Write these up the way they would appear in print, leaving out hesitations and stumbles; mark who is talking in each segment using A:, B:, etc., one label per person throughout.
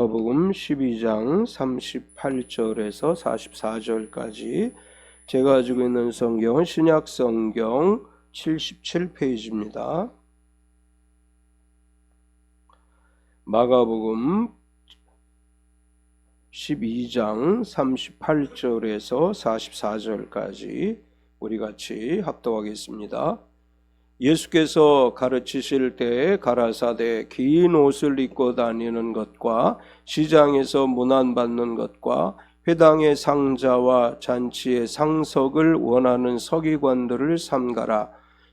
A: 마가복음 12장 38절에서 44절까지 제가 가지고 있는 성경은 신약 성경 77페이지입니다. 마가복음 12장 38절에서 44절까지 우리 같이 합독하겠습니다. 예수께서 가르치실 때에 가라사대 긴 옷을 입고 다니는 것과 시장에서 문안받는 것과 회당의 상자와 잔치의 상석을 원하는 서기관들을 삼가라.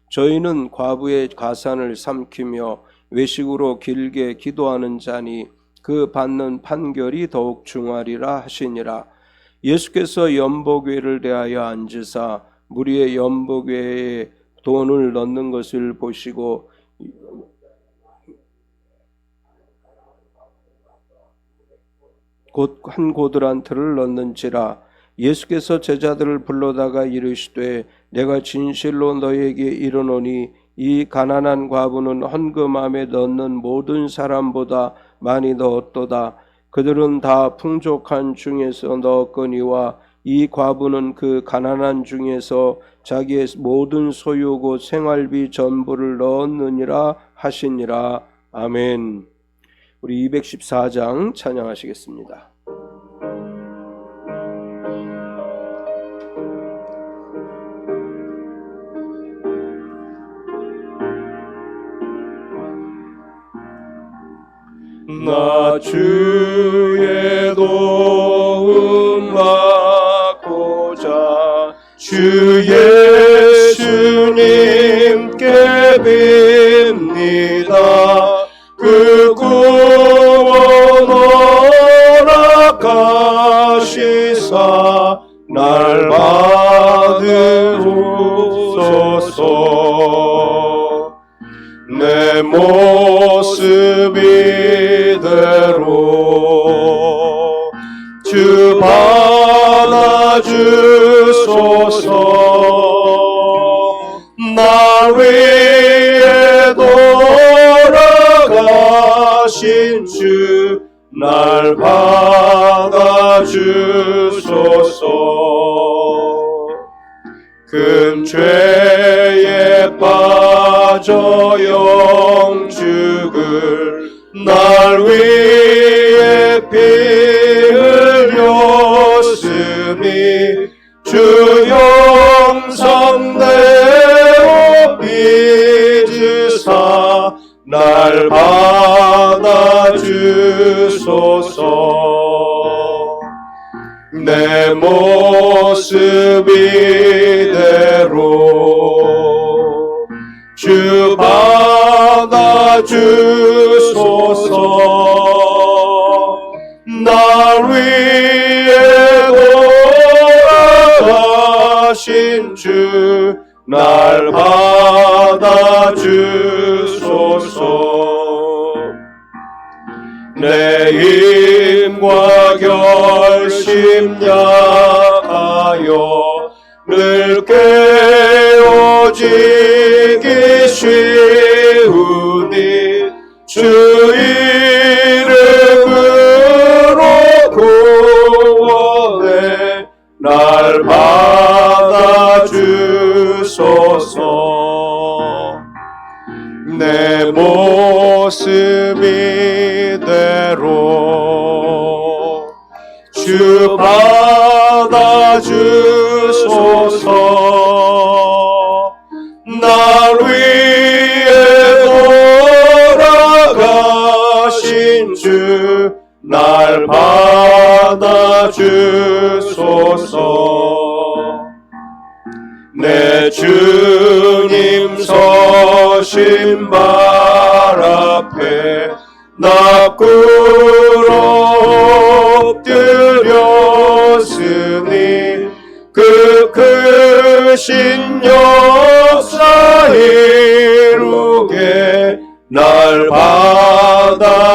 A: 저희는 과부의 가산을 삼키며 외식으로 길게 기도하는 자니 그 받는 판결이 더욱 중하리라 하시니라. 예수께서 연복궤를 대하여 앉으사 무리의 연복궤에 돈을 넣는 것을 보시고 곧 한 고드란트를 넣는지라. 예수께서 제자들을 불러다가 이르시되 내가 진실로 너희에게 이르노니 이 가난한 과부는 헌금함에 넣는 모든 사람보다 많이 넣었도다. 그들은 다 풍족한 중에서 넣었거니와 이 과부는 그 가난한 중에서 자기의 모든 소유 곧 생활비 전부를 넣었느니라 하시니라. 아멘. 우리 214장 찬양하시겠습니다.
B: 나 주의 도움 받고자 주 예수님께 빕니다. 그 구원 허락하시사 날 받으소서. 내 모습 이대로 주 받아주소서. 날 위해 돌아가신 주 날 받아주소서. 큰 죄에 빠져 영죽을 날 위해 피 흘렸으니 주 영생 내어 빚으사 날 받아주소서. 내 모습 이대로 주 받아주소서. 날 위해 돌아가신 주 날 받아주소서. 내 힘과 결심 약하여 늘 깨어지기 쉬우니 주 이름으로 구원해 날 받아주소서. 내 모습 이대로 주 받아주소서. 날 위해 돌아가신 주 날 받아주소서. 내 주님 서신 발 앞에 나 꿇어 엎드렸으니 그 크신 역사 이루게 날 받아주소서.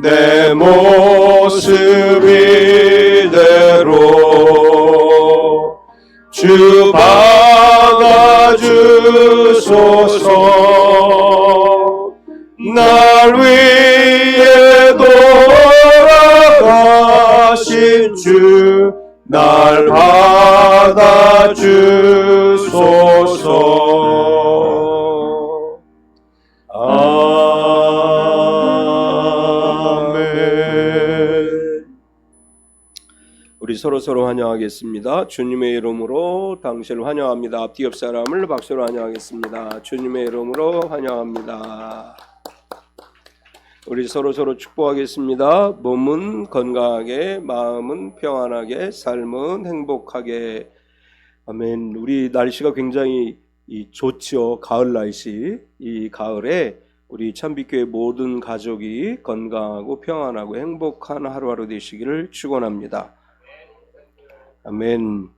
B: 내 모습 이대로 주 받아주소서. 날 위해 돌아가신 주, 날 받아주소서. 아멘.
A: 우리 서로 환영하겠습니다. 주님의 이름으로 당신을 환영합니다. 앞뒤 옆 사람을 박수로 환영하겠습니다. 주님의 이름으로 환영합니다. 우리 서로 축복하겠습니다. 몸은 건강하게, 마음은 평안하게, 삶은 행복하게. 아멘. 우리 날씨가 굉장히 좋죠. 가을 날씨. 이 가을에 우리 참빛교회 모든 가족이 건강하고 평안하고 행복한 하루하루 되시기를 축원합니다. 아멘.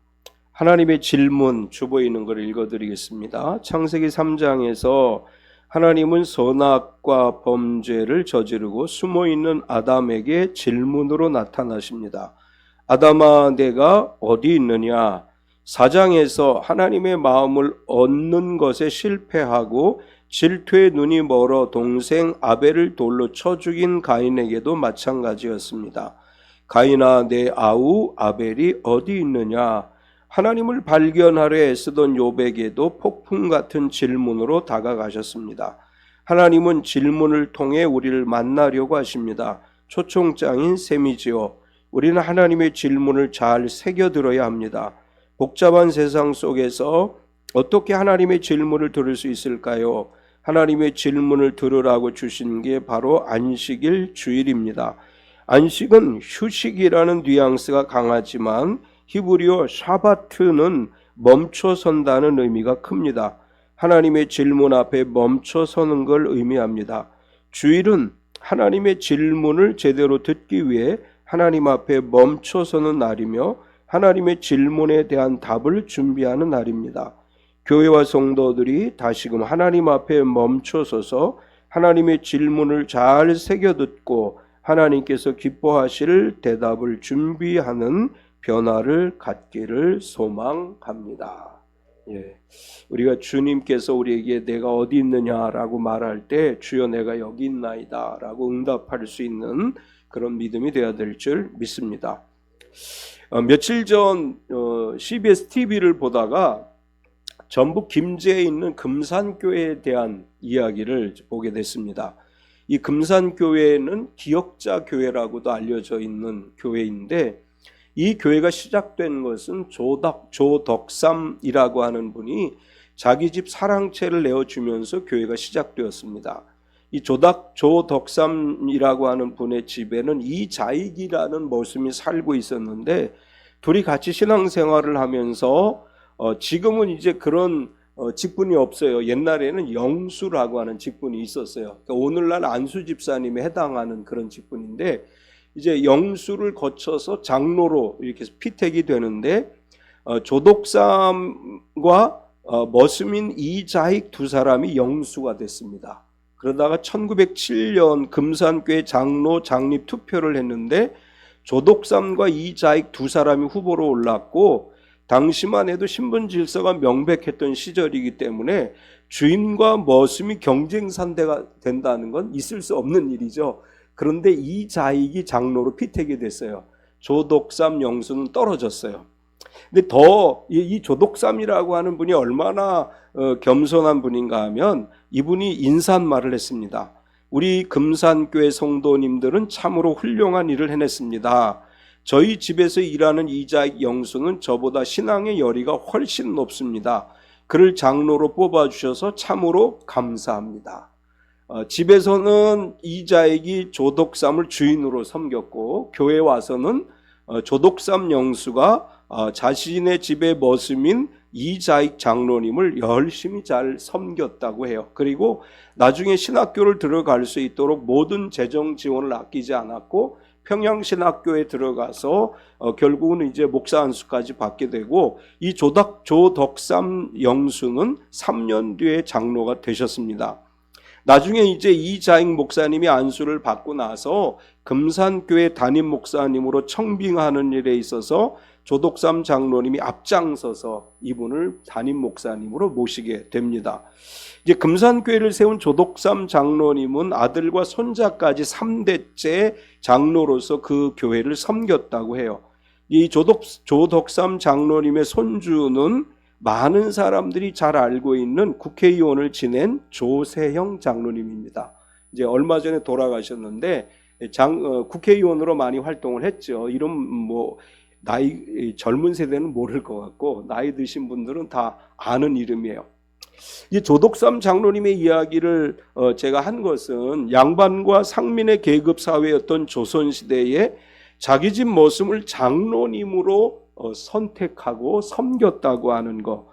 A: 하나님의 질문 주보에 있는 걸 읽어드리겠습니다. 창세기 3장에서 하나님은 선악과 범죄를 저지르고 숨어있는 아담에게 질문으로 나타나십니다. 아담아, 내가 어디 있느냐? 4장에서 하나님의 마음을 얻는 것에 실패하고 질투의 눈이 멀어 동생 아벨을 돌로 쳐 죽인 가인에게도 마찬가지였습니다. 가인아, 내 아우 아벨이 어디 있느냐? 하나님을 발견하려 애쓰던 욥에게도 폭풍 같은 질문으로 다가가셨습니다. 하나님은 질문을 통해 우리를 만나려고 하십니다. 초청장인 셈이지요. 우리는 하나님의 질문을 잘 새겨들어야 합니다. 복잡한 세상 속에서 어떻게 하나님의 질문을 들을 수 있을까요? 하나님의 질문을 들으라고 주신 게 바로 안식일 주일입니다. 안식은 휴식이라는 뉘앙스가 강하지만 히브리어 샤바트는 멈춰선다는 의미가 큽니다. 하나님의 질문 앞에 멈춰서는 걸 의미합니다. 주일은 하나님의 질문을 제대로 듣기 위해 하나님 앞에 멈춰서는 날이며 하나님의 질문에 대한 답을 준비하는 날입니다. 교회와 성도들이 다시금 하나님 앞에 멈춰서서 하나님의 질문을 잘 새겨듣고 하나님께서 기뻐하실 대답을 준비하는 변화를 갖기를 소망합니다. 우리가 주님께서 우리에게 내가 어디 있느냐라고 말할 때 주여 내가 여기 있나이다 라고 응답할 수 있는 그런 믿음이 되어야 될 줄 믿습니다. 며칠 전 CBS TV를 보다가 전북 김제에 있는 금산교회에 대한 이야기를 보게 됐습니다. 이 금산교회는 기역자 교회라고도 알려져 있는 교회인데 이 교회가 시작된 것은 조덕삼이라고 하는 분이 자기 집 사랑채를 내어주면서 교회가 시작되었습니다. 이 조덕삼이라고 하는 분의 집에는 이자익이라는 모습이 살고 있었는데 둘이 같이 신앙생활을 하면서 지금은 이제 그런 직분이 없어요. 옛날에는 영수라고 하는 직분이 있었어요. 그러니까 오늘날 안수 집사님에 해당하는 그런 직분인데 이제 영수를 거쳐서 장로로 이렇게 피택이 되는데 조덕삼과 머스민 이자익 두 사람이 영수가 됐습니다. 그러다가 1907년 금산교회 장로 장립 투표를 했는데 조덕삼과 이자익 두 사람이 후보로 올랐고 당시만 해도 신분 질서가 명백했던 시절이기 때문에 주임과 머슴이 경쟁 상대가 된다는 건 있을 수 없는 일이죠. 그런데 이자익이 장로로 피택이 됐어요. 조덕삼 영수는 떨어졌어요. 근데 더 이 조덕삼이라고 하는 분이 얼마나 겸손한 분인가 하면 이분이 인사말을 했습니다. 우리 금산교회 성도님들은 참으로 훌륭한 일을 해냈습니다. 저희 집에서 일하는 이자익 영수는 저보다 신앙의 열의가 훨씬 높습니다. 그를 장로로 뽑아주셔서 참으로 감사합니다. 집에서는 이자익이 조덕삼을 주인으로 섬겼고 교회에 와서는 조덕삼 영수가 자신의 집의 머슴인 이자익 장로님을 열심히 잘 섬겼다고 해요. 그리고 나중에 신학교를 들어갈 수 있도록 모든 재정 지원을 아끼지 않았고 평양신학교에 들어가서 결국은 이제 목사 안수까지 받게 되고 이 조덕삼 영수는 3년 뒤에 장로가 되셨습니다. 나중에 이제 이자익 목사님이 안수를 받고 나서 금산교회 담임 목사님으로 청빙하는 일에 있어서 조덕삼 장로님이 앞장서서 이분을 담임 목사님으로 모시게 됩니다. 이제 금산교회를 세운 조덕삼 장로님은 아들과 손자까지 3대째 장로로서 그 교회를 섬겼다고 해요. 이 조덕삼 장로님의 손주는 많은 사람들이 잘 알고 있는 국회의원을 지낸 조세형 장로님입니다. 이제 얼마 전에 돌아가셨는데 국회의원으로 많이 활동을 했죠. 이름 나이 젊은 세대는 모를 것 같고 나이 드신 분들은 다 아는 이름이에요. 이 조덕삼 장로님의 이야기를 제가 한 것은 양반과 상민의 계급 사회였던 조선시대에 자기 집 모습을 장로님으로 선택하고 섬겼다고 하는 거,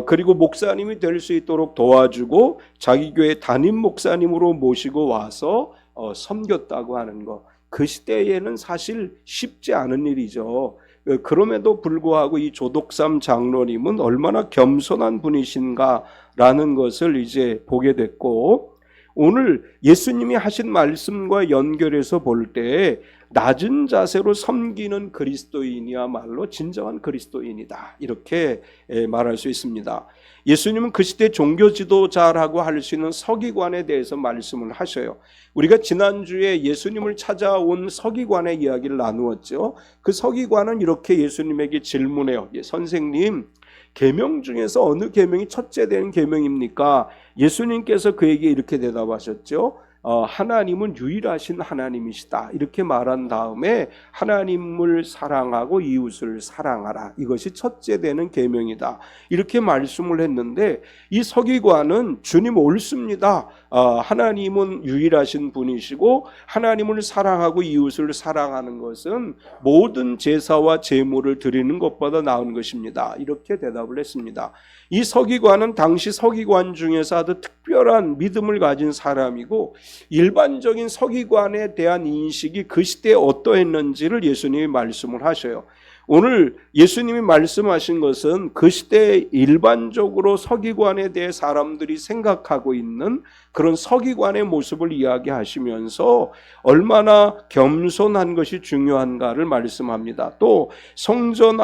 A: 그리고 목사님이 될 수 있도록 도와주고 자기 교회 담임 목사님으로 모시고 와서 섬겼다고 하는 거, 그 시대에는 사실 쉽지 않은 일이죠. 그럼에도 불구하고 이 조덕삼 장로님은 얼마나 겸손한 분이신가라는 것을 이제 보게 됐고, 오늘 예수님이 하신 말씀과 연결해서 볼 때 낮은 자세로 섬기는 그리스도인이야말로 진정한 그리스도인이다, 이렇게 말할 수 있습니다. 예수님은 그 시대 종교 지도자라고 할 수 있는 서기관에 대해서 말씀을 하셔요. 우리가 지난주에 예수님을 찾아온 서기관의 이야기를 나누었죠. 그 서기관은 이렇게 예수님에게 질문해요. 선생님, 계명 중에서 어느 계명이 첫째 되는 계명입니까? 예수님께서 그에게 이렇게 대답하셨죠. 하나님은 유일하신 하나님이시다, 이렇게 말한 다음에 하나님을 사랑하고 이웃을 사랑하라, 이것이 첫째 되는 계명이다, 이렇게 말씀을 했는데, 이 서기관은 주님 옳습니다, 하나님은 유일하신 분이시고 하나님을 사랑하고 이웃을 사랑하는 것은 모든 제사와 제물을 드리는 것보다 나은 것입니다, 이렇게 대답을 했습니다. 이 서기관은 당시 서기관 중에서 아주 특별한 믿음을 가진 사람이고, 일반적인 서기관에 대한 인식이 그 시대에 어떠했는지를 예수님이 말씀을 하셔요. 오늘 예수님이 말씀하신 것은 그 시대에 일반적으로 서기관에 대해 사람들이 생각하고 있는 그런 서기관의 모습을 이야기하시면서 얼마나 겸손한 것이 중요한가를 말씀합니다. 또 성전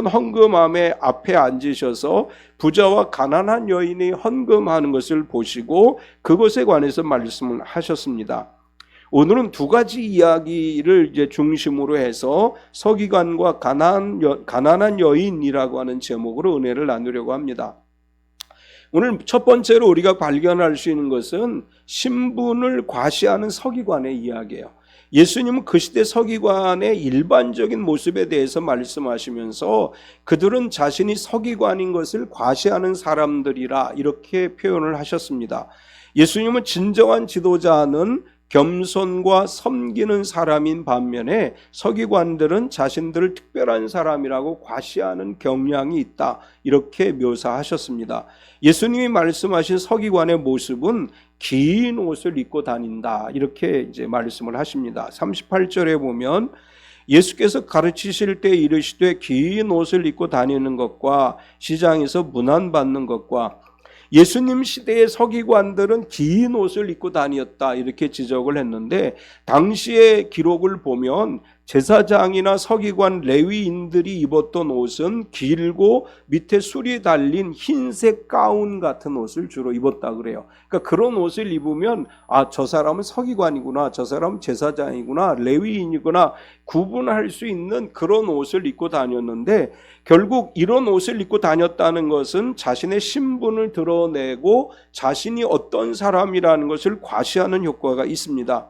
A: 헌금함의 앞에 앉으셔서 부자와 가난한 여인이 헌금하는 것을 보시고 그것에 관해서 말씀을 하셨습니다. 오늘은 두 가지 이야기를 이제 중심으로 해서 서기관과 가난한 여인이라고 하는 제목으로 은혜를 나누려고 합니다. 오늘 첫 번째로 우리가 발견할 수 있는 것은 신분을 과시하는 서기관의 이야기예요. 예수님은 그 시대 서기관의 일반적인 모습에 대해서 말씀하시면서 그들은 자신이 서기관인 것을 과시하는 사람들이라, 이렇게 표현을 하셨습니다. 예수님은 진정한 지도자는 겸손과 섬기는 사람인 반면에 서기관들은 자신들을 특별한 사람이라고 과시하는 경향이 있다, 이렇게 묘사하셨습니다. 예수님이 말씀하신 서기관의 모습은 긴 옷을 입고 다닌다, 이렇게 이제 말씀을 하십니다. 38절에 보면 예수께서 가르치실 때 이르시되 긴 옷을 입고 다니는 것과 시장에서 문안받는 것과, 예수님 시대의 서기관들은 긴 옷을 입고 다녔다, 이렇게 지적을 했는데, 당시의 기록을 보면 제사장이나 서기관 레위인들이 입었던 옷은 길고 밑에 술이 달린 흰색 가운 같은 옷을 주로 입었다 그래요. 그러니까 그런 옷을 입으면 저 사람은 서기관이구나, 저 사람은 제사장이구나, 레위인이구나 구분할 수 있는 그런 옷을 입고 다녔는데, 결국 이런 옷을 입고 다녔다는 것은 자신의 신분을 드러내고 자신이 어떤 사람이라는 것을 과시하는 효과가 있습니다.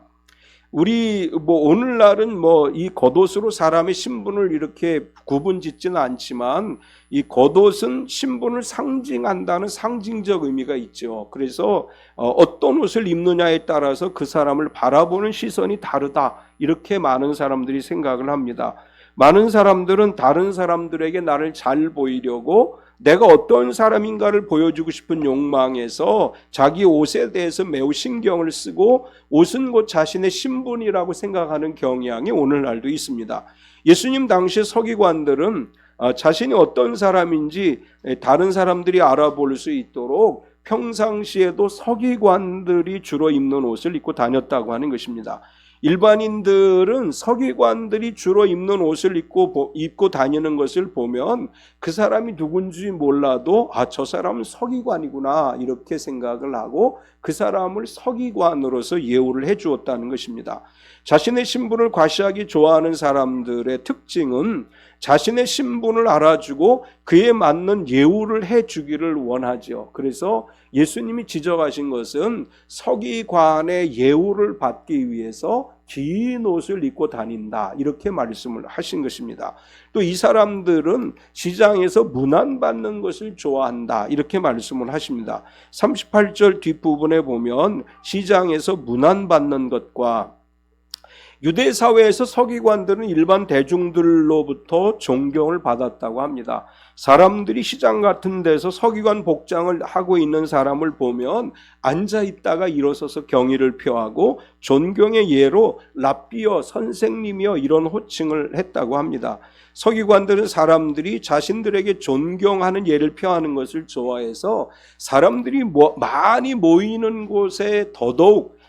A: 우리 오늘날은 이 겉옷으로 사람의 신분을 이렇게 구분짓지는 않지만, 이 겉옷은 신분을 상징한다는 상징적 의미가 있죠. 그래서 어떤 옷을 입느냐에 따라서 그 사람을 바라보는 시선이 다르다, 이렇게 많은 사람들이 생각을 합니다. 많은 사람들은 다른 사람들에게 나를 잘 보이려고 내가 어떤 사람인가를 보여주고 싶은 욕망에서 자기 옷에 대해서 매우 신경을 쓰고 옷은 곧 자신의 신분이라고 생각하는 경향이 오늘날도 있습니다. 예수님 당시 서기관들은 자신이 어떤 사람인지 다른 사람들이 알아볼 수 있도록 평상시에도 서기관들이 주로 입는 옷을 입고 다녔다고 하는 것입니다. 일반인들은 서기관들이 주로 입는 옷을 입고 다니는 것을 보면 그 사람이 누군지 몰라도 저 사람은 서기관이구나 이렇게 생각을 하고 그 사람을 서기관으로서 예우를 해 주었다는 것입니다. 자신의 신분을 과시하기 좋아하는 사람들의 특징은 자신의 신분을 알아주고 그에 맞는 예우를 해 주기를 원하죠. 그래서 예수님이 지적하신 것은 서기관의 예우를 받기 위해서 긴 옷을 입고 다닌다 이렇게 말씀을 하신 것입니다. 또 이 사람들은 시장에서 문안받는 것을 좋아한다 이렇게 말씀을 하십니다. 38절 뒷부분에 보면 시장에서 문안받는 것과 유대 사회에서 서기관들은 일반 대중들로부터 존경을 받았다고 합니다. 사람들이 시장 같은 데서 서기관 복장을 하고 있는 사람을 보면 앉아 있다가 일어서서 경의를 표하고 존경의 예로 랍비여 선생님이여 이런 호칭을 했다고 합니다. 서기관들은 사람들이 자신들에게 존경하는 예를 표하는 것을 좋아해서 사람들이 많이 모이는 곳에 더더욱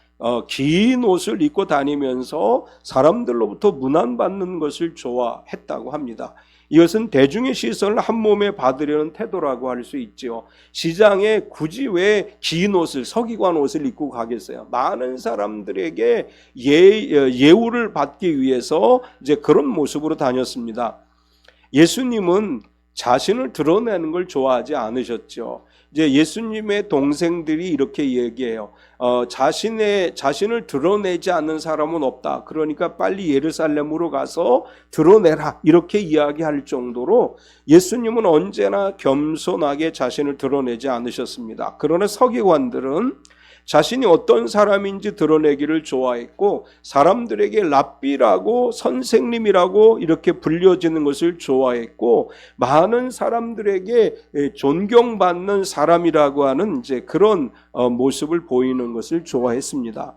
A: 긴 옷을 입고 다니면서 사람들로부터 문안받는 것을 좋아했다고 합니다. 이것은 대중의 시선을 한 몸에 받으려는 태도라고 할 수 있죠. 시장에 굳이 왜 긴 옷을 서기관 옷을 입고 가겠어요? 많은 사람들에게 예우를 받기 위해서 이제 그런 모습으로 다녔습니다. 예수님은 자신을 드러내는 걸 좋아하지 않으셨죠. 이제 예수님의 동생들이 이렇게 얘기해요. 자신을 드러내지 않는 사람은 없다. 그러니까 빨리 예루살렘으로 가서 드러내라. 이렇게 이야기할 정도로 예수님은 언제나 겸손하게 자신을 드러내지 않으셨습니다. 그러나 서기관들은 자신이 어떤 사람인지 드러내기를 좋아했고 사람들에게 랍비라고 선생님이라고 이렇게 불려지는 것을 좋아했고 많은 사람들에게 존경받는 사람이라고 하는 이제 그런 모습을 보이는 것을 좋아했습니다.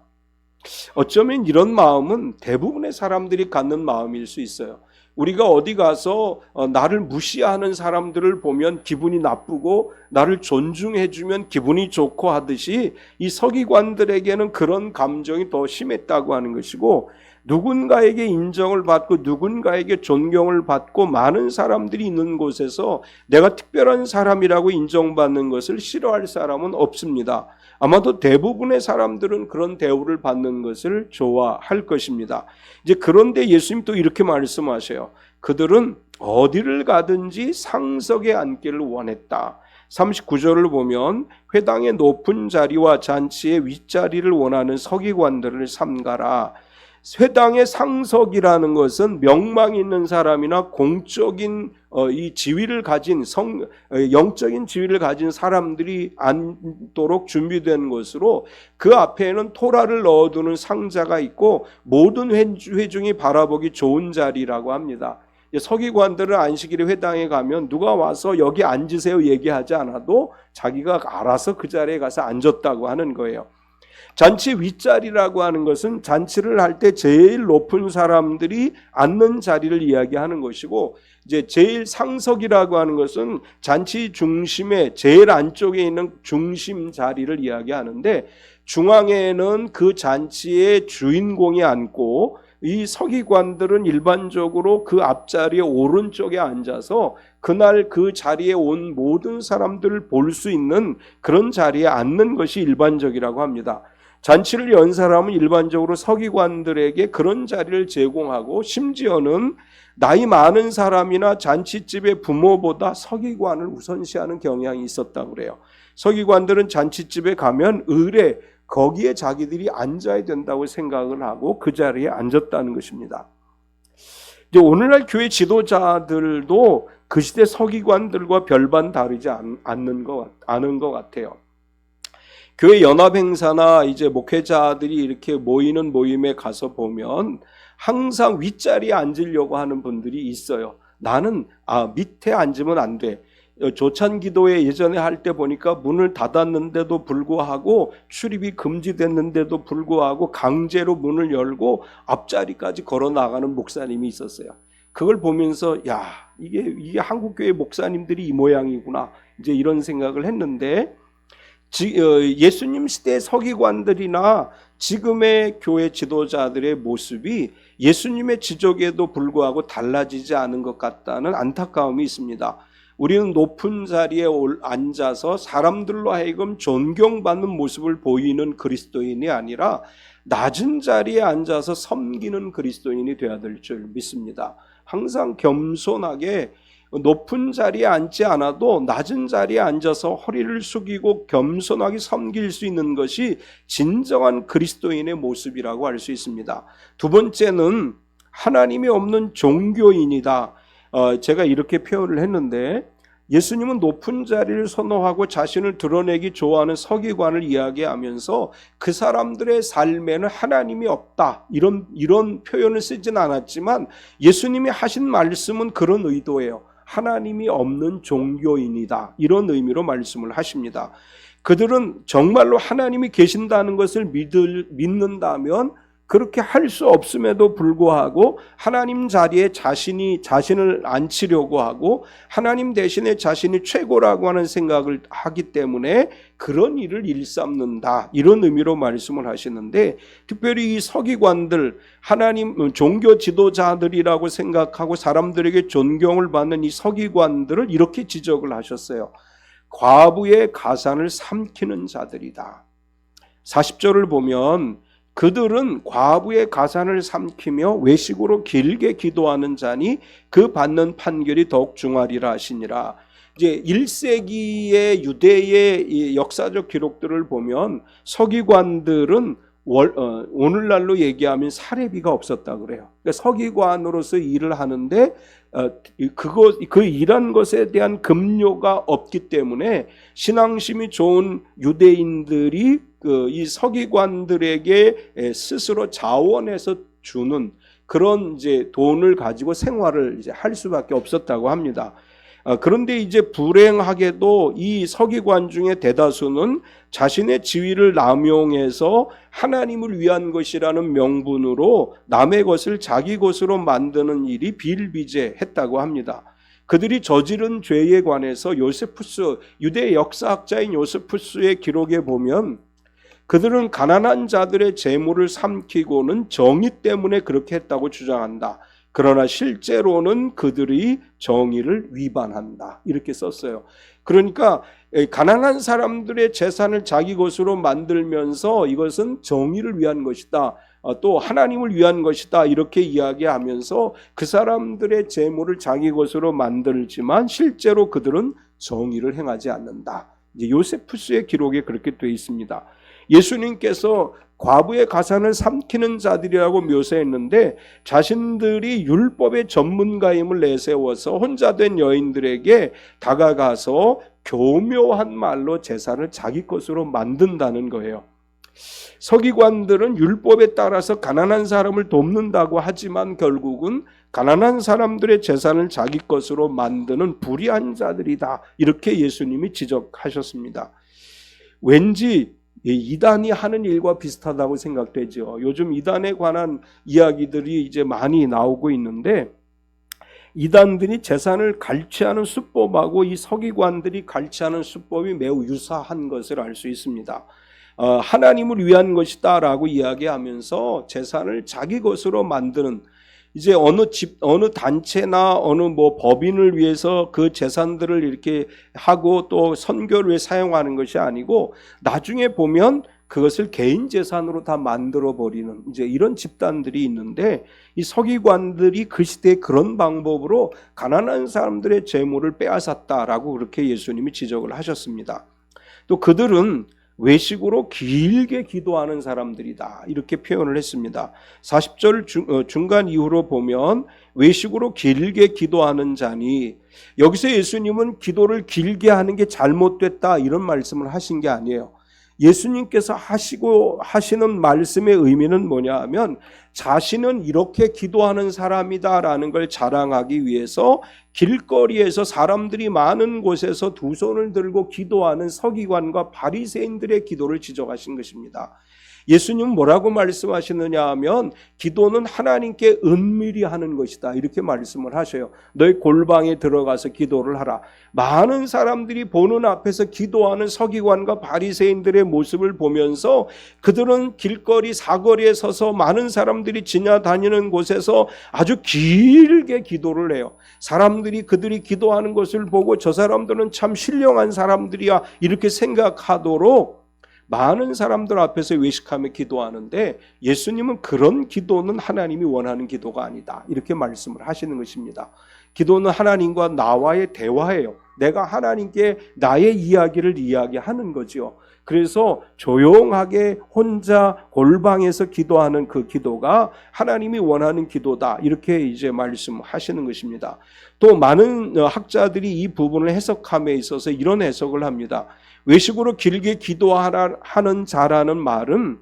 A: 어쩌면 이런 마음은 대부분의 사람들이 갖는 마음일 수 있어요. 우리가 어디 가서 나를 무시하는 사람들을 보면 기분이 나쁘고 나를 존중해주면 기분이 좋고 하듯이 이 서기관들에게는 그런 감정이 더 심했다고 하는 것이고 누군가에게 인정을 받고 누군가에게 존경을 받고 많은 사람들이 있는 곳에서 내가 특별한 사람이라고 인정받는 것을 싫어할 사람은 없습니다. 아마도 대부분의 사람들은 그런 대우를 받는 것을 좋아할 것입니다. 이제 그런데 예수님 또 이렇게 말씀하셔요. 그들은 어디를 가든지 상석에 앉기를 원했다. 39절을 보면 회당의 높은 자리와 잔치의 윗자리를 원하는 서기관들을 삼가라. 회당의 상석이라는 것은 명망 있는 사람이나 공적인 이 지위를 가진 영적인 지위를 가진 사람들이 앉도록 준비된 것으로 그 앞에는 토라를 넣어두는 상자가 있고 모든 회중이 바라보기 좋은 자리라고 합니다. 서기관들은 안식일에 회당에 가면 누가 와서 여기 앉으세요 얘기하지 않아도 자기가 알아서 그 자리에 가서 앉았다고 하는 거예요. 잔치 윗자리라고 하는 것은 잔치를 할 때 제일 높은 사람들이 앉는 자리를 이야기하는 것이고 이제 제일 상석이라고 하는 것은 잔치 중심에 제일 안쪽에 있는 중심 자리를 이야기하는데 중앙에는 그 잔치의 주인공이 앉고 이 서기관들은 일반적으로 그 앞자리에 오른쪽에 앉아서 그날 그 자리에 온 모든 사람들을 볼 수 있는 그런 자리에 앉는 것이 일반적이라고 합니다. 잔치를 연 사람은 일반적으로 서기관들에게 그런 자리를 제공하고 심지어는 나이 많은 사람이나 잔치집의 부모보다 서기관을 우선시하는 경향이 있었다고 그래요. 서기관들은 잔치집에 가면 을에 거기에 자기들이 앉아야 된다고 생각을 하고 그 자리에 앉았다는 것입니다. 이제 오늘날 교회 지도자들도 그 시대 서기관들과 별반 다르지 않은 것 같아요. 교회 연합 행사나 이제 목회자들이 이렇게 모이는 모임에 가서 보면 항상 윗자리에 앉으려고 하는 분들이 있어요. 나는 밑에 앉으면 안 돼. 조찬기도회 예전에 할 때 보니까 문을 닫았는데도 불구하고 출입이 금지됐는데도 불구하고 강제로 문을 열고 앞자리까지 걸어 나가는 목사님이 있었어요. 그걸 보면서 이게 한국교회 목사님들이 이 모양이구나 이제 이런 생각을 했는데 예수님 시대의 서기관들이나 지금의 교회 지도자들의 모습이 예수님의 지적에도 불구하고 달라지지 않은 것 같다는 안타까움이 있습니다. 우리는 높은 자리에 앉아서 사람들로 하여금 존경받는 모습을 보이는 그리스도인이 아니라 낮은 자리에 앉아서 섬기는 그리스도인이 되어야 될 줄 믿습니다. 항상 겸손하게 높은 자리에 앉지 않아도 낮은 자리에 앉아서 허리를 숙이고 겸손하게 섬길 수 있는 것이 진정한 그리스도인의 모습이라고 할 수 있습니다. 두 번째는 하나님이 없는 종교인이다. 제가 이렇게 표현을 했는데, 예수님은 높은 자리를 선호하고 자신을 드러내기 좋아하는 서기관을 이야기하면서 그 사람들의 삶에는 하나님이 없다, 이런 표현을 쓰진 않았지만 예수님이 하신 말씀은 그런 의도예요. 하나님이 없는 종교인이다, 이런 의미로 말씀을 하십니다. 그들은 정말로 하나님이 계신다는 것을 믿는다면 그렇게 할 수 없음에도 불구하고 하나님 자리에 자신을 앉히려고 하고 하나님 대신에 자신이 최고라고 하는 생각을 하기 때문에 그런 일을 일삼는다, 이런 의미로 말씀을 하시는데, 특별히 이 서기관들, 하나님 종교 지도자들이라고 생각하고 사람들에게 존경을 받는 이 서기관들을 이렇게 지적을 하셨어요. 과부의 가산을 삼키는 자들이다. 40절을 보면 그들은 과부의 가산을 삼키며 외식으로 길게 기도하는 자니 그 받는 판결이 더욱 중하리라 하시니라. 이제 1세기의 유대의 역사적 기록들을 보면 서기관들은 오늘날로 얘기하면 사례비가 없었다 그래요. 그러니까 서기관으로서 일을 하는데 그 일한 것에 대한 급료가 없기 때문에 신앙심이 좋은 유대인들이 이 서기관들에게 스스로 자원해서 주는 그런 이제 돈을 가지고 생활을 이제 할 수밖에 없었다고 합니다. 그런데 이제 불행하게도 이 서기관 중에 대다수는 자신의 지위를 남용해서 하나님을 위한 것이라는 명분으로 남의 것을 자기 것으로 만드는 일이 비일비재했다고 합니다. 그들이 저지른 죄에 관해서 유대 역사학자인 요세푸스의 기록에 보면 그들은 가난한 자들의 재물을 삼키고는 정의 때문에 그렇게 했다고 주장한다. 그러나 실제로는 그들이 정의를 위반한다, 이렇게 썼어요. 그러니까 가난한 사람들의 재산을 자기 것으로 만들면서 이것은 정의를 위한 것이다, 또 하나님을 위한 것이다, 이렇게 이야기하면서 그 사람들의 재물을 자기 것으로 만들지만 실제로 그들은 정의를 행하지 않는다. 이제 요세푸스의 기록에 그렇게 되어 있습니다. 예수님께서 과부의 가산을 삼키는 자들이라고 묘사했는데 자신들이 율법의 전문가임을 내세워서 혼자 된 여인들에게 다가가서 교묘한 말로 재산을 자기 것으로 만든다는 거예요. 서기관들은 율법에 따라서 가난한 사람을 돕는다고 하지만 결국은 가난한 사람들의 재산을 자기 것으로 만드는 불의한 자들이다, 이렇게 예수님이 지적하셨습니다. 왠지 이단이 하는 일과 비슷하다고 생각되죠. 요즘 이단에 관한 이야기들이 이제 많이 나오고 있는데, 이단들이 재산을 갈취하는 수법하고 이 서기관들이 갈취하는 수법이 매우 유사한 것을 알 수 있습니다. 하나님을 위한 것이다 라고 이야기하면서 재산을 자기 것으로 만드는, 이제 어느 단체나 어느 법인을 위해서 그 재산들을 이렇게 하고 또 선교를 위해 사용하는 것이 아니고 나중에 보면 그것을 개인 재산으로 다 만들어 버리는 이제 이런 집단들이 있는데, 이 서기관들이 그 시대에 그런 방법으로 가난한 사람들의 재물을 빼앗았다라고 그렇게 예수님이 지적을 하셨습니다. 또 그들은 외식으로 길게 기도하는 사람들이다, 이렇게 표현을 했습니다. 40절 중간 이후로 보면 외식으로 길게 기도하는 자니, 여기서 예수님은 기도를 길게 하는 게 잘못됐다 이런 말씀을 하신 게 아니에요. 예수님께서 하시는 말씀의 의미는 뭐냐 하면 자신은 이렇게 기도하는 사람이다라는 걸 자랑하기 위해서 길거리에서 사람들이 많은 곳에서 두 손을 들고 기도하는 서기관과 바리새인들의 기도를 지적하신 것입니다. 예수님은 뭐라고 말씀하시느냐 하면 기도는 하나님께 은밀히 하는 것이다 이렇게 말씀을 하셔요. 너희 골방에 들어가서 기도를 하라. 많은 사람들이 보는 앞에서 기도하는 서기관과 바리새인들의 모습을 보면서 그들은 길거리 사거리에 서서 많은 사람들이 지나다니는 곳에서 아주 길게 기도를 해요. 사람들이 그들이 기도하는 것을 보고 저 사람들은 참 신령한 사람들이야 이렇게 생각하도록 많은 사람들 앞에서 외식하며 기도하는데 예수님은 그런 기도는 하나님이 원하는 기도가 아니다 이렇게 말씀을 하시는 것입니다. 기도는 하나님과 나와의 대화예요. 내가 하나님께 나의 이야기를 이야기하는 거죠. 그래서 조용하게 혼자 골방에서 기도하는 그 기도가 하나님이 원하는 기도다 이렇게 이제 말씀하시는 것입니다. 또 많은 학자들이 이 부분을 해석함에 있어서 이런 해석을 합니다. 외식으로 길게 기도하는 자라는 말은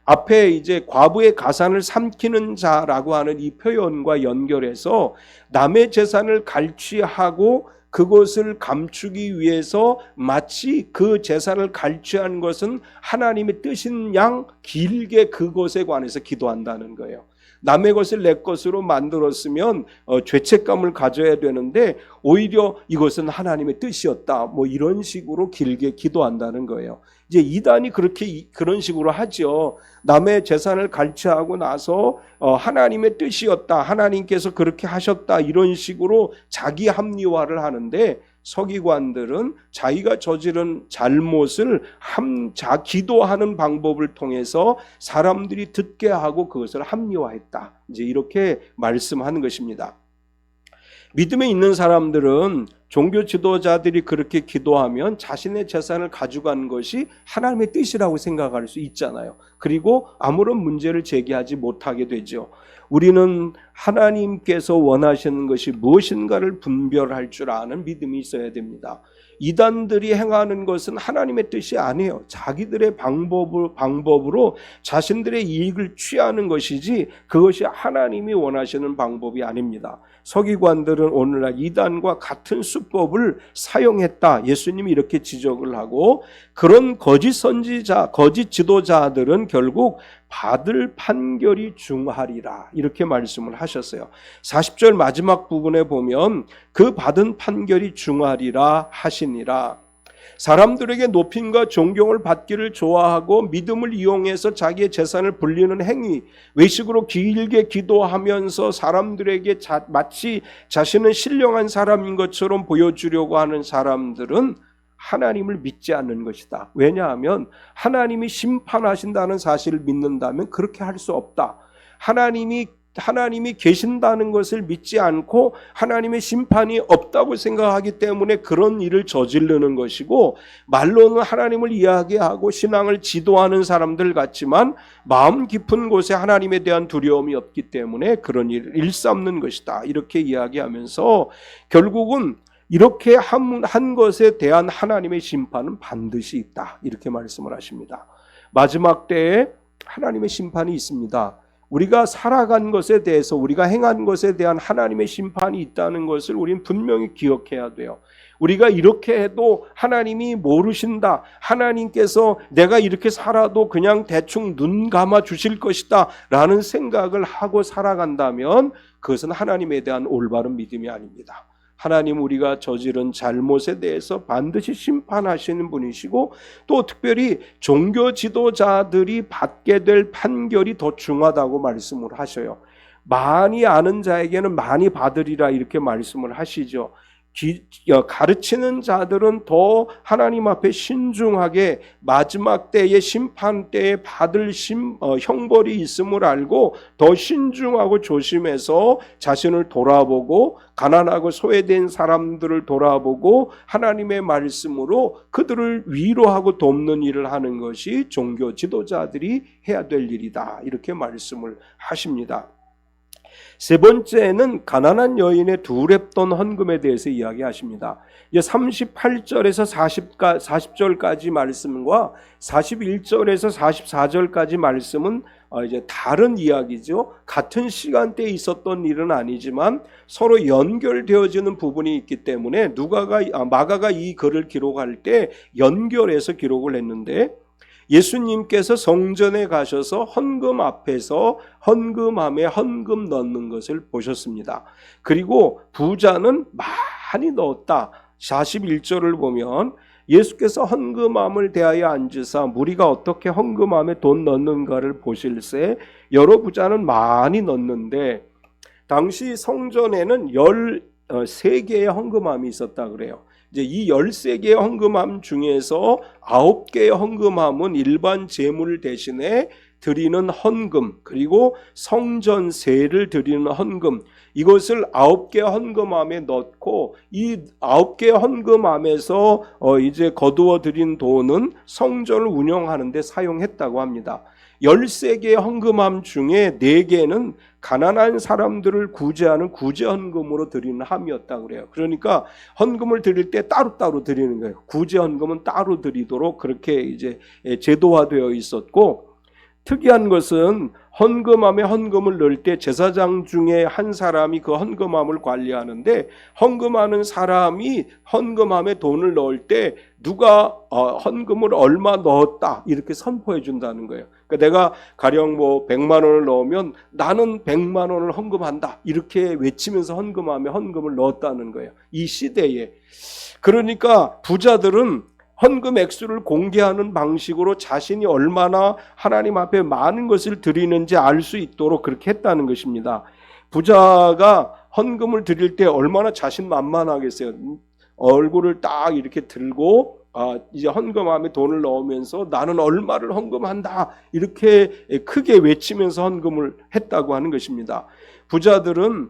A: 앞에 이제 과부의 가산을 삼키는 자라고 하는 이 표현과 연결해서 남의 재산을 갈취하고 그것을 감추기 위해서 마치 그 재산을 갈취한 것은 하나님의 뜻인 양 길게 그것에 관해서 기도한다는 거예요. 남의 것을 내 것으로 만들었으면 죄책감을 가져야 되는데 오히려 이것은 하나님의 뜻이었다 뭐 이런 식으로 길게 기도한다는 거예요. 이제 이단이 그런 식으로 하죠. 남의 재산을 갈취하고 나서 하나님의 뜻이었다, 하나님께서 그렇게 하셨다 이런 식으로 자기 합리화를 하는데 서기관들은 자기가 저지른 잘못을 기도하는 방법을 통해서 사람들이 듣게 하고 그것을 합리화했다. 이제 이렇게 말씀하는 것입니다. 믿음에 있는 사람들은 종교 지도자들이 그렇게 기도하면 자신의 재산을 가져간 것이 하나님의 뜻이라고 생각할 수 있잖아요. 그리고 아무런 문제를 제기하지 못하게 되죠. 우리는 하나님께서 원하시는 것이 무엇인가를 분별할 줄 아는 믿음이 있어야 됩니다. 이단들이 행하는 것은 하나님의 뜻이 아니에요. 자기들의 방법으로 자신들의 이익을 취하는 것이지 그것이 하나님이 원하시는 방법이 아닙니다. 서기관들은 오늘날 이단과 같은 수법을 사용했다. 예수님이 이렇게 지적을 하고 그런 거짓 선지자, 거짓 지도자들은 결국 받을 판결이 중하리라 이렇게 말씀을 하셨어요. 40절 마지막 부분에 보면 그 받은 판결이 중하리라 하시니라. 사람들에게 높임과 존경을 받기를 좋아하고 믿음을 이용해서 자기의 재산을 불리는 행위, 외식으로 길게 기도하면서 사람들에게 마치 자신은 신령한 사람인 것처럼 보여주려고 하는 사람들은 하나님을 믿지 않는 것이다. 왜냐하면 하나님이 심판하신다는 사실을 믿는다면 그렇게 할 수 없다. 하나님이 계신다는 것을 믿지 않고 하나님의 심판이 없다고 생각하기 때문에 그런 일을 저지르는 것이고 말로는 하나님을 이야기하고 신앙을 지도하는 사람들 같지만 마음 깊은 곳에 하나님에 대한 두려움이 없기 때문에 그런 일을 일삼는 것이다. 이렇게 이야기하면서 결국은 이렇게 한 것에 대한 하나님의 심판은 반드시 있다. 이렇게 말씀을 하십니다. 마지막 때에 하나님의 심판이 있습니다. 우리가 살아간 것에 대해서 우리가 행한 것에 대한 하나님의 심판이 있다는 것을 우리는 분명히 기억해야 돼요. 우리가 이렇게 해도 하나님이 모르신다. 하나님께서 내가 이렇게 살아도 그냥 대충 눈 감아 주실 것이다 라는 생각을 하고 살아간다면 그것은 하나님에 대한 올바른 믿음이 아닙니다. 하나님 우리가 저지른 잘못에 대해서 반드시 심판하시는 분이시고 또 특별히 종교 지도자들이 받게 될 판결이 더 중하다고 말씀을 하셔요. 많이 아는 자에게는 많이 받으리라 이렇게 말씀을 하시죠. 가르치는 자들은 더 하나님 앞에 신중하게 마지막 때의 심판 때에 받을 형벌이 있음을 알고 더 신중하고 조심해서 자신을 돌아보고 가난하고 소외된 사람들을 돌아보고 하나님의 말씀으로 그들을 위로하고 돕는 일을 하는 것이 종교 지도자들이 해야 될 일이다 이렇게 말씀을 하십니다. 세 번째는 가난한 여인의 두 렙돈 헌금에 대해서 이야기하십니다. 이제 38절에서 40절까지 말씀과 41절에서 44절까지 말씀은 이제 다른 이야기죠. 같은 시간대에 있었던 일은 아니지만 서로 연결되어지는 부분이 있기 때문에 마가가 이 글을 기록할 때 연결해서 기록을 했는데 예수님께서 성전에 가셔서 헌금 앞에서 헌금함에 헌금 넣는 것을 보셨습니다. 그리고 부자는 많이 넣었다. 41절을 보면 예수께서 헌금함을 대하여 앉으사 무리가 어떻게 헌금함에 돈 넣는가를 보실세 여러 부자는 많이 넣는데, 당시 성전에는 13개의 헌금함이 있었다 그래요. 이제 이 13개의 헌금함 중에서 9개의 헌금함은 일반 제물 대신에 드리는 헌금, 그리고 성전세를 드리는 헌금, 이것을 9개 헌금함에 넣고 이 9개 헌금함에서 이제 거두어 드린 돈은 성전을 운영하는 데 사용했다고 합니다. 13개의 헌금함 중에 4개는 가난한 사람들을 구제하는 구제 헌금으로 드리는 함이었다고 그래요. 그러니까 헌금을 드릴 때 따로따로 드리는 거예요. 구제 헌금은 따로 드리도록 그렇게 이제 제도화되어 있었고, 특이한 것은 헌금함에 헌금을 넣을 때 제사장 중에 한 사람이 그 헌금함을 관리하는데, 헌금하는 사람이 헌금함에 돈을 넣을 때 누가 헌금을 얼마 넣었다 이렇게 선포해 준다는 거예요. 그러니까 내가 가령 100만 원을 넣으면 나는 100만 원을 헌금한다 이렇게 외치면서 헌금함에 헌금을 넣었다는 거예요. 이 시대에. 그러니까 부자들은 헌금 액수를 공개하는 방식으로 자신이 얼마나 하나님 앞에 많은 것을 드리는지 알 수 있도록 그렇게 했다는 것입니다. 부자가 헌금을 드릴 때 얼마나 자신만만하겠어요. 얼굴을 딱 이렇게 들고 이제 헌금함에 돈을 넣으면서 나는 얼마를 헌금한다 이렇게 크게 외치면서 헌금을 했다고 하는 것입니다. 부자들은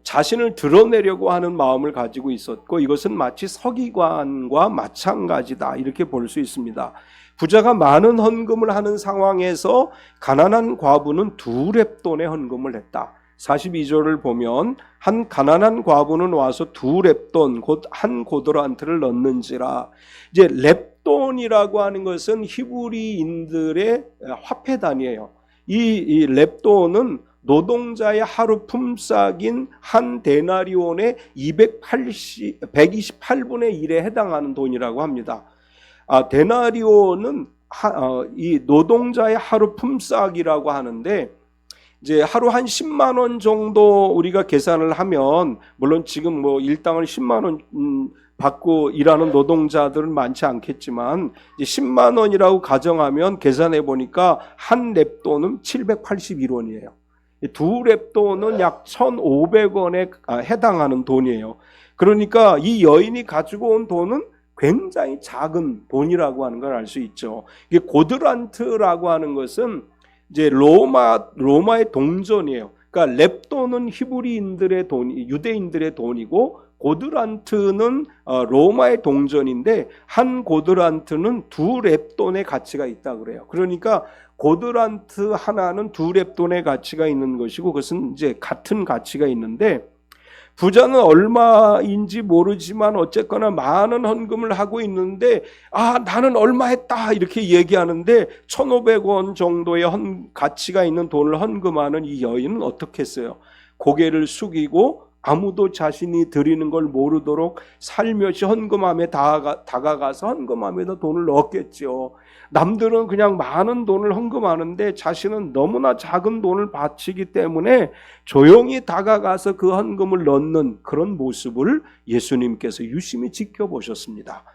A: 자신을 드러내려고 하는 마음을 가지고 있었고, 이것은 마치 서기관과 마찬가지다 이렇게 볼 수 있습니다. 부자가 많은 헌금을 하는 상황에서 가난한 과부는 2렙돈의 헌금을 했다. 42절을 보면 한 가난한 과부는 와서 2렙돈 곧 한 고드란트를 넣는지라. 이제 렙돈이라고 하는 것은 히브리인들의 화폐 단위예요. 이 렙돈은 노동자의 하루 품삯인 한 데나리온의 128분의 1에 해당하는 돈이라고 합니다. 데나리온은 이 노동자의 하루 품삯이라고 하는데, 이제 하루 한 10만 원 정도 우리가 계산을 하면, 물론 지금 일당을 10만 원 받고 일하는 노동자들은 많지 않겠지만, 이제 10만 원이라고 가정하면 계산해 보니까 한 렙돈은 781원이에요. 2렙돈은 약 1,500원에 해당하는 돈이에요. 그러니까 이 여인이 가지고 온 돈은 굉장히 작은 돈이라고 하는 걸 알 수 있죠. 이게 고드란트라고 하는 것은 이제 로마의 동전이에요. 그러니까 렙돈은 히브리인들의 돈, 유대인들의 돈이고, 고드란트는 로마의 동전인데 한 고드란트는 2렙돈의 가치가 있다 그래요. 그러니까 고드란트 하나는 2렙돈의 가치가 있는 것이고, 그것은 이제 같은 가치가 있는데, 부자는 얼마인지 모르지만 어쨌거나 많은 헌금을 하고 있는데, 나는 얼마 했다 이렇게 얘기하는데 1,500원 정도의 가치가 있는 돈을 헌금하는 이 여인은 어떻게 했어요? 고개를 숙이고 아무도 자신이 드리는 걸 모르도록 살며시 헌금함에 다가가서 헌금함에다 돈을 넣었겠죠. 남들은 그냥 많은 돈을 헌금하는데 자신은 너무나 작은 돈을 바치기 때문에 조용히 다가가서 그 헌금을 넣는 그런 모습을 예수님께서 유심히 지켜보셨습니다.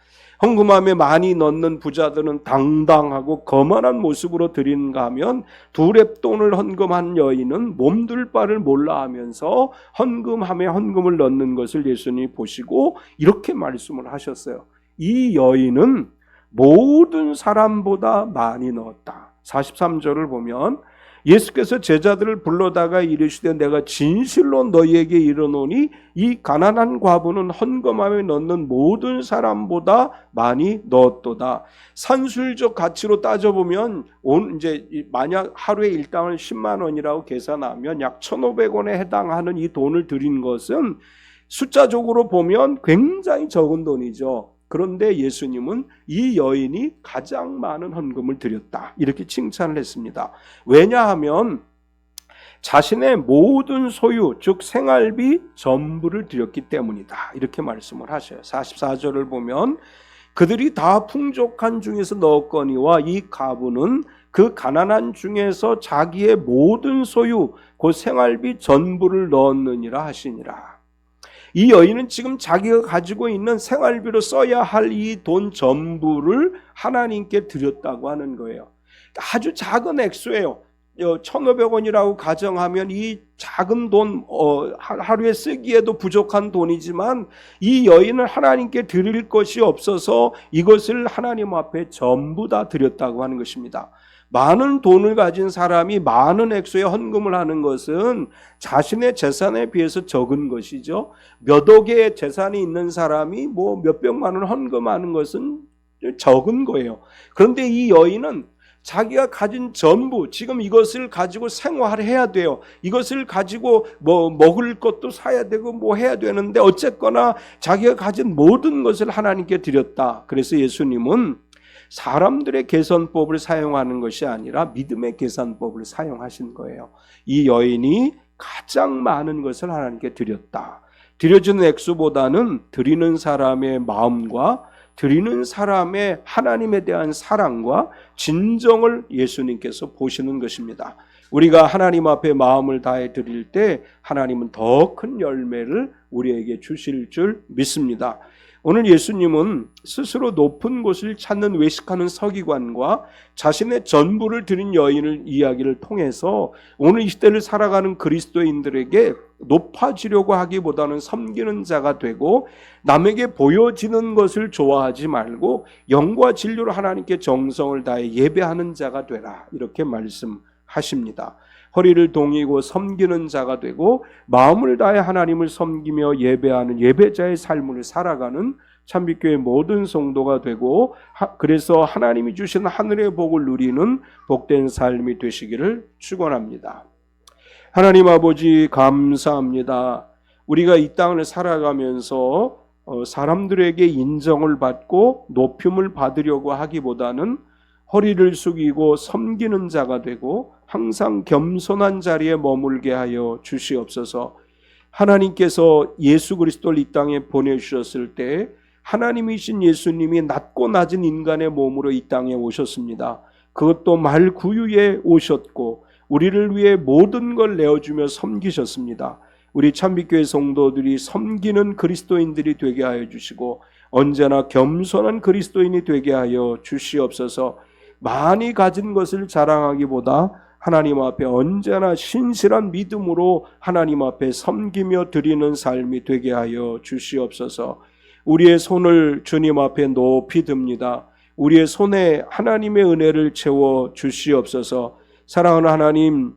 A: 헌금함에 많이 넣는 부자들은 당당하고 거만한 모습으로 드리는가 하면, 2렙돈을 헌금한 여인은 몸둘 바를 몰라 하면서 헌금함에 헌금을 넣는 것을 예수님이 보시고 이렇게 말씀을 하셨어요. 이 여인은 모든 사람보다 많이 넣었다. 43절을 보면 예수께서 제자들을 불러다가 이르시되 내가 진실로 너희에게 이르노니 이 가난한 과부는 헌금함에 넣는 모든 사람보다 많이 넣었도다. 산술적 가치로 따져보면 이제 만약 하루에 일당을 10만 원이라고 계산하면 약 1,500원에 해당하는 이 돈을 드린 것은 숫자적으로 보면 굉장히 적은 돈이죠. 그런데 예수님은 이 여인이 가장 많은 헌금을 드렸다 이렇게 칭찬을 했습니다. 왜냐하면 자신의 모든 소유 즉 생활비 전부를 드렸기 때문이다 이렇게 말씀을 하셔요. 44절을 보면 그들이 다 풍족한 중에서 넣었거니와 이 과부는 그 가난한 중에서 자기의 모든 소유 곧 생활비 전부를 넣었느니라 하시니라. 이 여인은 지금 자기가 가지고 있는 생활비로 써야 할 이 돈 전부를 하나님께 드렸다고 하는 거예요. 아주 작은 액수예요. 1,500원이라고 가정하면 이 작은 돈 하루에 쓰기에도 부족한 돈이지만 이 여인은 하나님께 드릴 것이 없어서 이것을 하나님 앞에 전부 다 드렸다고 하는 것입니다. 많은 돈을 가진 사람이 많은 액수의 헌금을 하는 것은 자신의 재산에 비해서 적은 것이죠. 몇 억의 재산이 있는 사람이 뭐 몇백만 원 헌금하는 것은 적은 거예요. 그런데 이 여인은 자기가 가진 전부, 지금 이것을 가지고 생활을 해야 돼요. 이것을 가지고 뭐 먹을 것도 사야 되고 뭐 해야 되는데 어쨌거나 자기가 가진 모든 것을 하나님께 드렸다. 그래서 예수님은 사람들의 계산법을 사용하는 것이 아니라 믿음의 계산법을 사용하신 거예요. 이 여인이 가장 많은 것을 하나님께 드렸다. 드려주는 액수보다는 드리는 사람의 마음과 드리는 사람의 하나님에 대한 사랑과 진정을 예수님께서 보시는 것입니다. 우리가 하나님 앞에 마음을 다해 드릴 때 하나님은 더 큰 열매를 우리에게 주실 줄 믿습니다. 오늘 예수님은 스스로 높은 곳을 찾는 외식하는 서기관과 자신의 전부를 드린 여인을 이야기를 통해서 오늘 이 시대를 살아가는 그리스도인들에게 높아지려고 하기보다는 섬기는 자가 되고 남에게 보여지는 것을 좋아하지 말고 영과 진리로 하나님께 정성을 다해 예배하는 자가 되라, 이렇게 말씀하십니다. 허리를 동이고 섬기는 자가 되고 마음을 다해 하나님을 섬기며 예배하는 예배자의 삶을 살아가는 참빛교회 모든 성도가 되고, 그래서 하나님이 주신 하늘의 복을 누리는 복된 삶이 되시기를 축원합니다. 하나님 아버지 감사합니다. 우리가 이 땅을 살아가면서 사람들에게 인정을 받고 높임을 받으려고 하기보다는 허리를 숙이고 섬기는 자가 되고 항상 겸손한 자리에 머물게 하여 주시옵소서. 하나님께서 예수 그리스도를 이 땅에 보내주셨을 때 하나님이신 예수님이 낮고 낮은 인간의 몸으로 이 땅에 오셨습니다. 그것도 말구유에 오셨고 우리를 위해 모든 걸 내어주며 섬기셨습니다. 우리 참빛교회 성도들이 섬기는 그리스도인들이 되게 하여 주시고 언제나 겸손한 그리스도인이 되게 하여 주시옵소서. 많이 가진 것을 자랑하기보다 하나님 앞에 언제나 신실한 믿음으로 하나님 앞에 섬기며 드리는 삶이 되게 하여 주시옵소서. 우리의 손을 주님 앞에 높이 듭니다. 우리의 손에 하나님의 은혜를 채워 주시옵소서. 사랑하는 하나님,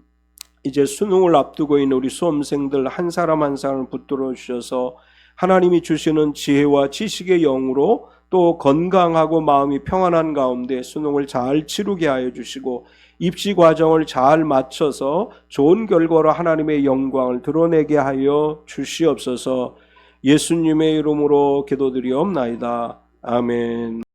A: 이제 수능을 앞두고 있는 우리 수험생들 한 사람 한 사람을 붙들어 주셔서 하나님이 주시는 지혜와 지식의 영으로 또 건강하고 마음이 평안한 가운데 수능을 잘 치르게 하여 주시고 입시 과정을 잘 마쳐서 좋은 결과로 하나님의 영광을 드러내게 하여 주시옵소서. 예수님의 이름으로 기도드리옵나이다. 아멘.